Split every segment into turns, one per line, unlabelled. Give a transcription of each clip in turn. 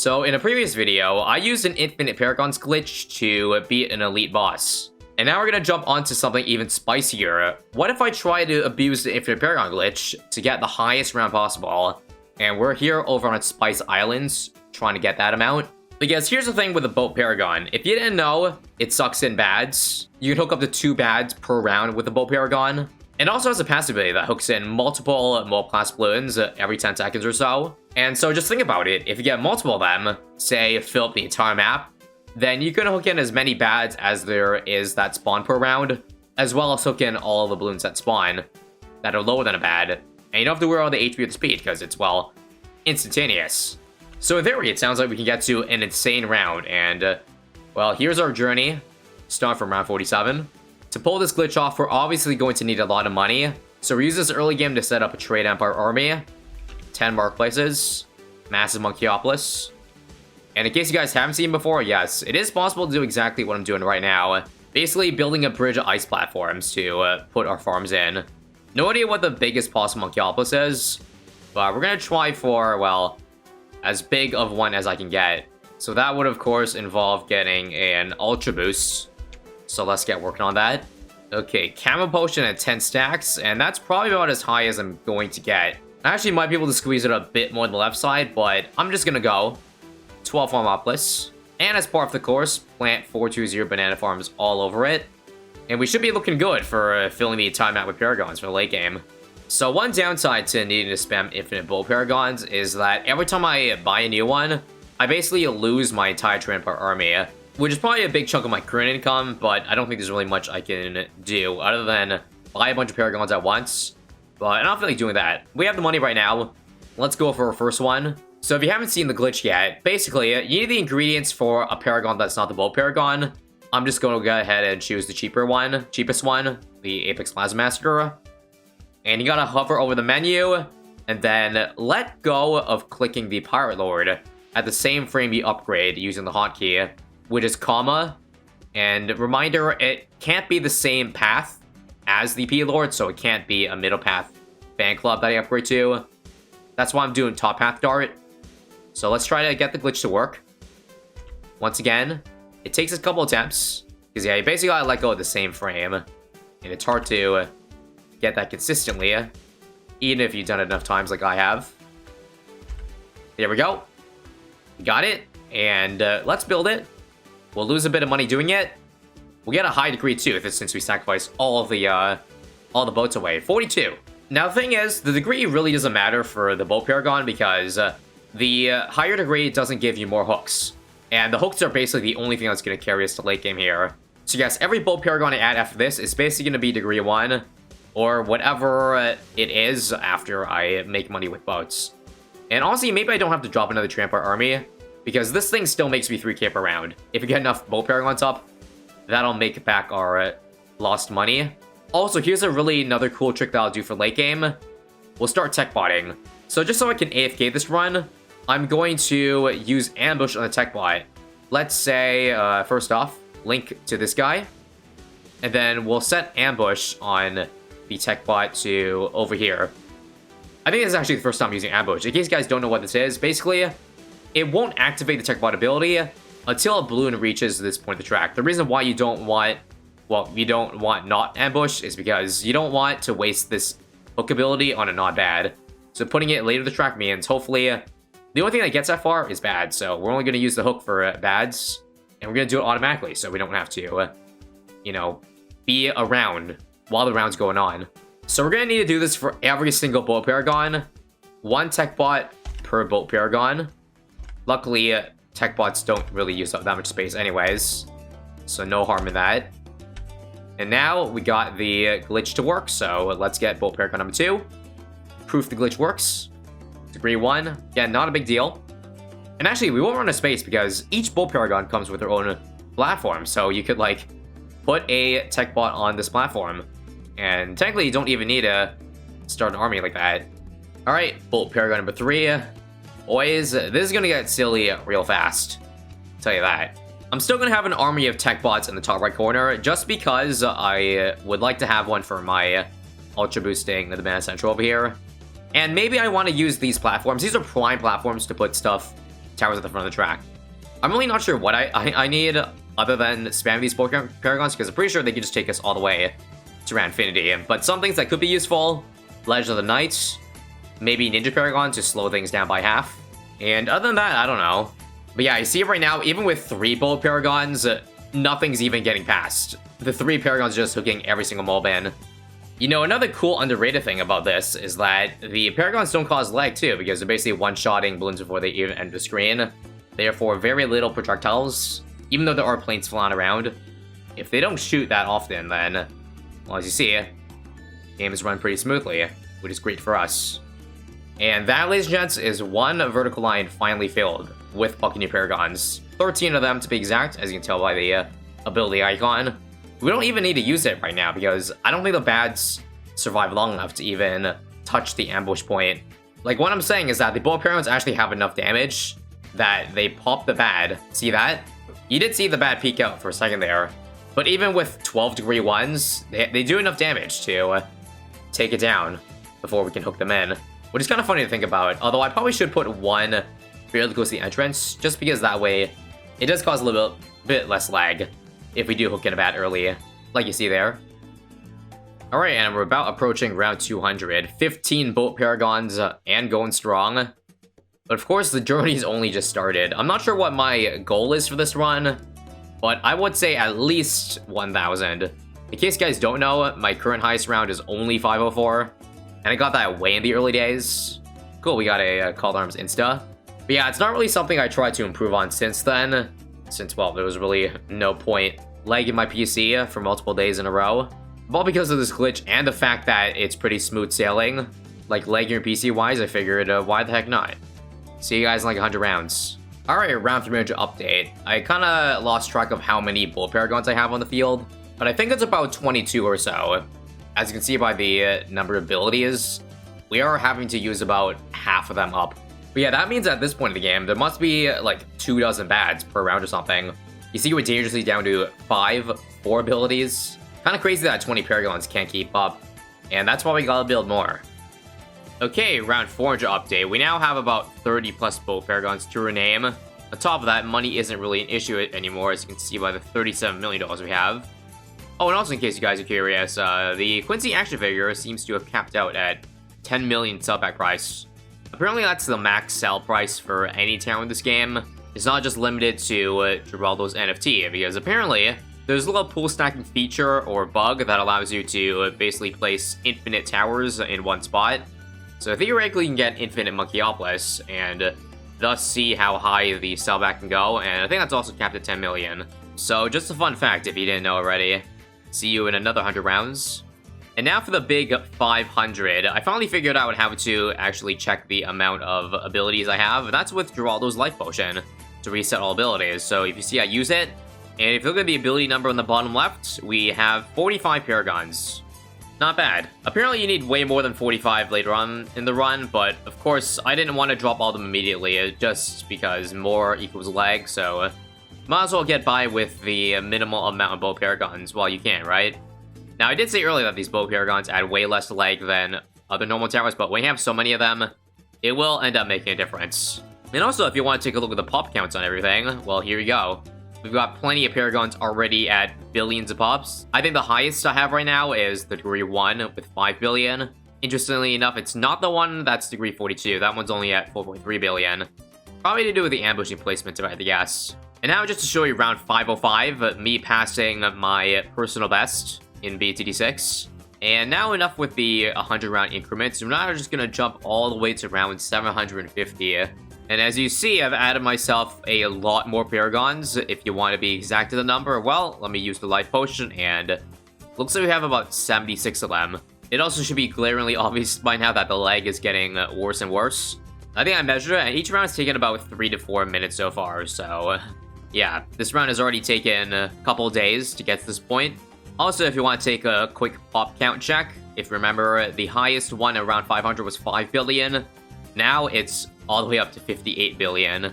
So in a previous video, I used an infinite paragons glitch to beat an elite boss. And now we're gonna jump onto something even spicier. What if I try to abuse the infinite paragon glitch to get the highest round possible? And we're here over on Spice Islands, trying to get that amount. Because here's the thing with the boat paragon. If you didn't know, it sucks in bads. You can hook up to 2 bads per round with the boat paragon. It also has a passive ability that hooks in multiple MOAB class balloons every 10 seconds or so. And so just think about it. If you get multiple of them, say fill up the entire map, then you can hook in as many bads as there is that spawn per round, as well as hook in all the balloons that spawn that are lower than a bad. And you don't have to worry about the HP or the speed because it's, well, instantaneous. So in theory, it sounds like we can get to an insane round. And, well, here's our journey. Start from round 47. To pull this glitch off, we're obviously going to need a lot of money. So we use this early game to set up a Trade Empire army. 10 marketplaces. Massive Monkeyopolis. And in case you guys haven't seen before, yes, it is possible to do exactly what I'm doing right now. Basically building a bridge of ice platforms to put our farms in. No idea what the biggest possible Monkeyopolis is. But we're going to try for, well, as big of one as I can get. So that would, of course, involve getting an Ultra Boost. So let's get working on that. Okay, Camo Potion at 10 stacks, and that's probably about as high as I'm going to get. I actually might be able to squeeze it a bit more on the left side, but I'm just gonna go 12 Farmopolis. And as part of the course, plant 420 banana farms all over it. And we should be looking good for filling the time out with Paragons for the late game. So one downside to needing to spam infinite bow Paragons is that every time I buy a new one, I basically lose my entire Trade Empire army. Which is probably a big chunk of my current income, but I don't think there's really much I can do other than buy a bunch of Paragons at once. But I don't feel like doing that. We have the money right now. Let's go for our first one. So if you haven't seen the glitch yet, basically, you need the ingredients for a Paragon that's not the Bolt Paragon. I'm just going to go ahead and choose the cheapest one, the Apex Plasma Massacre. And you gotta hover over the menu, and then let go of clicking the Pirate Lord at the same frame you upgrade using the hotkey, which is comma. And reminder, it can't be the same path as the P Lord, so it can't be a middle path fan club that I upgrade to. That's why I'm doing top path dart. So let's try to get the glitch to work. Once again, it takes a couple attempts, because yeah, you basically gotta let go of the same frame. And it's hard to get that consistently, even if you've done it enough times like I have. There we go. We got it, and let's build it. We'll lose a bit of money doing it. We'll get a high degree too, since we sacrifice all the boats away. 42. Now the thing is, the degree really doesn't matter for the boat Paragon because the higher degree doesn't give you more hooks. And the hooks are basically the only thing that's going to carry us to late game here. So yes, every boat Paragon I add after this is basically going to be degree 1, or whatever it is after I make money with boats. And honestly, maybe I don't have to drop another Trade Empire army, because this thing still makes me 3k per round. If we get enough boat Paragons up, that'll make back our lost money. Also, here's another cool trick that I'll do for late game. We'll start tech botting. So just so I can AFK this run, I'm going to use ambush on the tech bot. Let's say, first off, link to this guy. And then we'll set ambush on the tech bot to over here. I think this is actually the first time I'm using ambush. In case you guys don't know what this is, basically, it won't activate the tech bot ability until a balloon reaches this point of the track. The reason why you don't want, well, you don't want not ambush is because you don't want to waste this hook ability on a not bad. So putting it later in the track means hopefully the only thing that gets that far is bad. So we're only going to use the hook for bads, and we're going to do it automatically so we don't have to, you know, be around while the round's going on. So we're going to need to do this for every single boat Paragon. 1 tech bot per boat Paragon. Luckily, tech bots don't really use up that much space anyways, so no harm in that. And now we got the glitch to work, so let's get boat Paragon number 2. Proof the glitch works. Degree 1. Yeah, not a big deal. And actually, we won't run out of space because each boat Paragon comes with their own platform, so you could, like, put a tech bot on this platform. And technically, you don't even need to start an army like that. Alright, boat Paragon number 3. Boys, this is gonna get silly real fast. I'll tell you that. I'm still gonna have an army of tech bots in the top right corner, just because I would like to have one for my ultra boosting the Banana Central over here. And maybe I want to use these platforms. These are prime platforms to put stuff towers at the front of the track. I'm really not sure what I need other than spam these paragons, because I'm pretty sure they could just take us all the way to around infinity. But some things that could be useful, Legend of the Night, maybe Ninja Paragon to slow things down by half. And other than that, I don't know. But yeah, you see right now, even with 3 bullet paragons, nothing's even getting past. The 3 paragons just hooking every single mob in. You know, another cool underrated thing about this is that the paragons don't cause lag too, because they're basically one-shotting balloons before they even enter the screen. Therefore, very little projectiles, even though there are planes flying around. If they don't shoot that often, then, well, as you see, game is run pretty smoothly, which is great for us. And that, ladies and gents, is one vertical line finally filled with Buccaneer Paragons. 13 of them to be exact, as you can tell by the ability icon. We don't even need to use it right now, because I don't think the bads survive long enough to even touch the ambush point. Like, what I'm saying is that the bullet paragons actually have enough damage that they pop the bad. See that? You did see the bad peek out for a second there. But even with 12-degree ones, they do enough damage to take it down before we can hook them in. Which is kind of funny to think about, although I probably should put one fairly close to the entrance, just because that way it does cause a little bit less lag if we do hook in a bat early, like you see there. Alright, and we're about approaching round 200. 15 boat paragons and going strong. But of course, the journey's only just started. I'm not sure what my goal is for this run, but I would say at least 1,000. In case you guys don't know, my current highest round is only 504, and I got that way in the early days. Cool, we got a Called Arms Insta. But yeah, it's not really something I tried to improve on since then. Since, well, there was really no point lagging my PC for multiple days in a row. All because of this glitch and the fact that it's pretty smooth sailing. Like, lagging your PC-wise, I figured, why the heck not? See you guys in like 100 rounds. Alright, round 300 update. I kinda lost track of how many bullet paragons I have on the field, but I think it's about 22 or so. As you can see by the number of abilities, we are having to use about half of them up. But yeah, that means at this point in the game, there must be like 24 bads per round or something. You see we're dangerously down to 4 abilities. Kinda crazy that 20 paragons can't keep up, and that's why we gotta build more. Okay, round 400 update. We now have about 30 plus boat paragons to rename. On top of that, money isn't really an issue anymore, as you can see by the $37 million we have. Oh, and also in case you guys are curious, the Quincy action figure seems to have capped out at 10 million sellback price. Apparently that's the max sell price for any tower in this game. It's not just limited to Geraldo's NFT, because apparently there's a little pool stacking feature or bug that allows you to basically place infinite towers in one spot. So theoretically you can get infinite Monkeyopolis and thus see how high the sellback can go, and I think that's also capped at 10 million. So just a fun fact if you didn't know already. See you in another 100 rounds. And now for the big 500, I finally figured out how to actually check the amount of abilities I have, and that's with Geraldo's Life Potion to reset all abilities. So if you see I use it, and if you look at the ability number on the bottom left, we have 45 paragons. Not bad. Apparently you need way more than 45 later on in the run, but of course I didn't want to drop all of them immediately, just because more equals lag, so might as well get by with the minimal amount of bow paragons while you can, right? Now, I did say earlier that these bow paragons add way less lag than other normal towers, but when you have so many of them, it will end up making a difference. And also, if you want to take a look at the pop counts on everything, well, here you go. We've got plenty of paragons already at billions of pops. I think the highest I have right now is the degree 1 with 5 billion. Interestingly enough, it's not the one that's degree 42. That one's only at 4.3 billion. Probably to do with the ambushing placement, if I had to guess. And now just to show you round 505, me passing my personal best in BTD6. And now enough with the 100 round increments. We're now just gonna jump all the way to round 750. And as you see, I've added myself a lot more paragons. If you want to be exact to the number, well, let me use the life potion, and looks like we have about 76 of them. It also should be glaringly obvious by now that the lag is getting worse and worse. I think I measured it, and each round has taken about 3 to 4 minutes so far, so yeah, this round has already taken a couple days to get to this point. Also, if you want to take a quick pop count check, if you remember, the highest one around 500 was 5 billion. Now it's all the way up to 58 billion.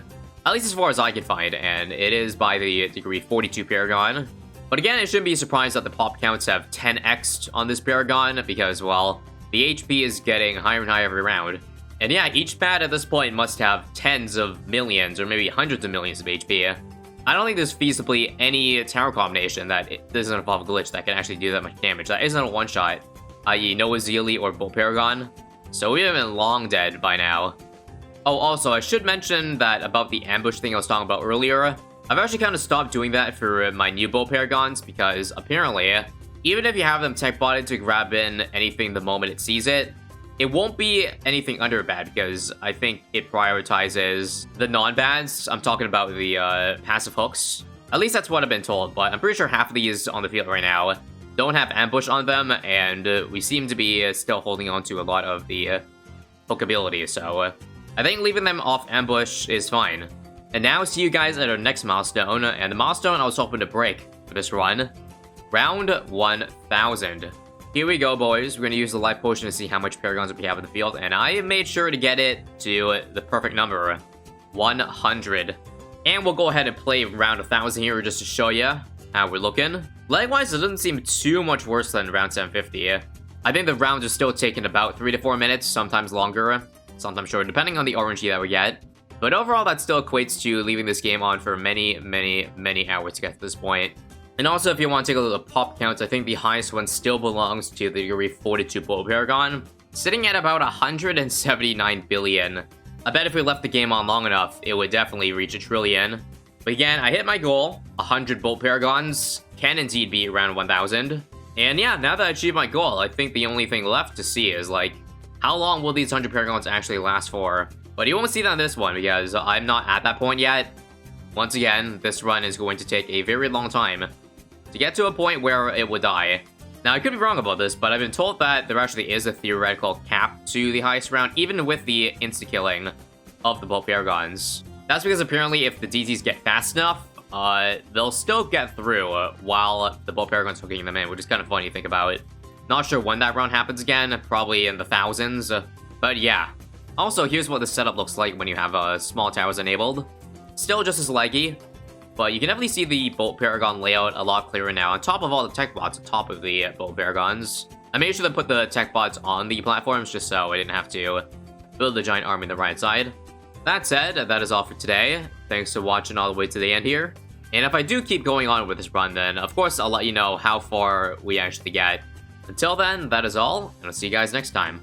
At least as far as I can find, and it is by the degree 42 paragon. But again, it shouldn't be surprised that the pop counts have 10x'd on this paragon, because, well, the HP is getting higher and higher every round. And yeah, each pad at this point must have tens of millions or maybe hundreds of millions of HP. I don't think there's feasibly any tower combination that doesn't involve a glitch that can actually do that much damage. That isn't a one-shot, i.e. no Azili or Bolt Paragon. So we have been long dead by now. Oh, also, I should mention that about the ambush thing I was talking about earlier. I've actually kind of stopped doing that for my new Bolt Paragons because apparently, even if you have them tech botted to grab in anything the moment it sees it, it won't be anything under bad because I think it prioritizes the non-bads. I'm talking about the passive hooks. At least that's what I've been told, but I'm pretty sure half of these on the field right now don't have ambush on them, and we seem to be still holding on to a lot of the hook ability, so I think leaving them off ambush is fine. And now see you guys at our next milestone, and the milestone I was hoping to break for this run. Round 1000. Here we go, boys. We're going to use the life potion to see how much paragons we have in the field, and I made sure to get it to the perfect number, 100. And we'll go ahead and play round 1000 here just to show you how we're looking. Likewise, it doesn't seem too much worse than round 750. I think the rounds are still taking about 3 to 4 minutes, sometimes longer, sometimes shorter, depending on the RNG that we get. But overall, that still equates to leaving this game on for many, many, many hours to get to this point. And also, if you want to take a look at the pop counts, I think the highest one still belongs to the Yuri 42 Bolt Paragon, sitting at about 179 billion. I bet if we left the game on long enough, it would definitely reach 1 trillion. But again, I hit my goal. 100 Bolt Paragons can indeed be around 1000. And yeah, now that I achieved my goal, I think the only thing left to see is, like, how long will these 100 Paragons actually last for? But you won't see that in this one because I'm not at that point yet. Once again, this run is going to take a very long time to get to a point where it would die. Now, I could be wrong about this, but I've been told that there actually is a theoretical cap to the highest round, even with the insta-killing of the Bolt Paragons. That's because apparently if the DTs get fast enough, they'll still get through while the Bolt Paragon's hooking them in, which is kind of funny to think about. Not sure when that round happens again, probably in the thousands, but yeah. Also, here's what the setup looks like when you have small towers enabled. Still just as laggy, but you can definitely see the Bolt Paragon layout a lot clearer now, on top of all the tech bots on top of the Bolt Paragons. I made sure to put the tech bots on the platforms just so I didn't have to build a giant army on the right side. That said, that is all for today. Thanks for watching all the way to the end here. And if I do keep going on with this run, then of course I'll let you know how far we actually get. Until then, that is all, and I'll see you guys next time.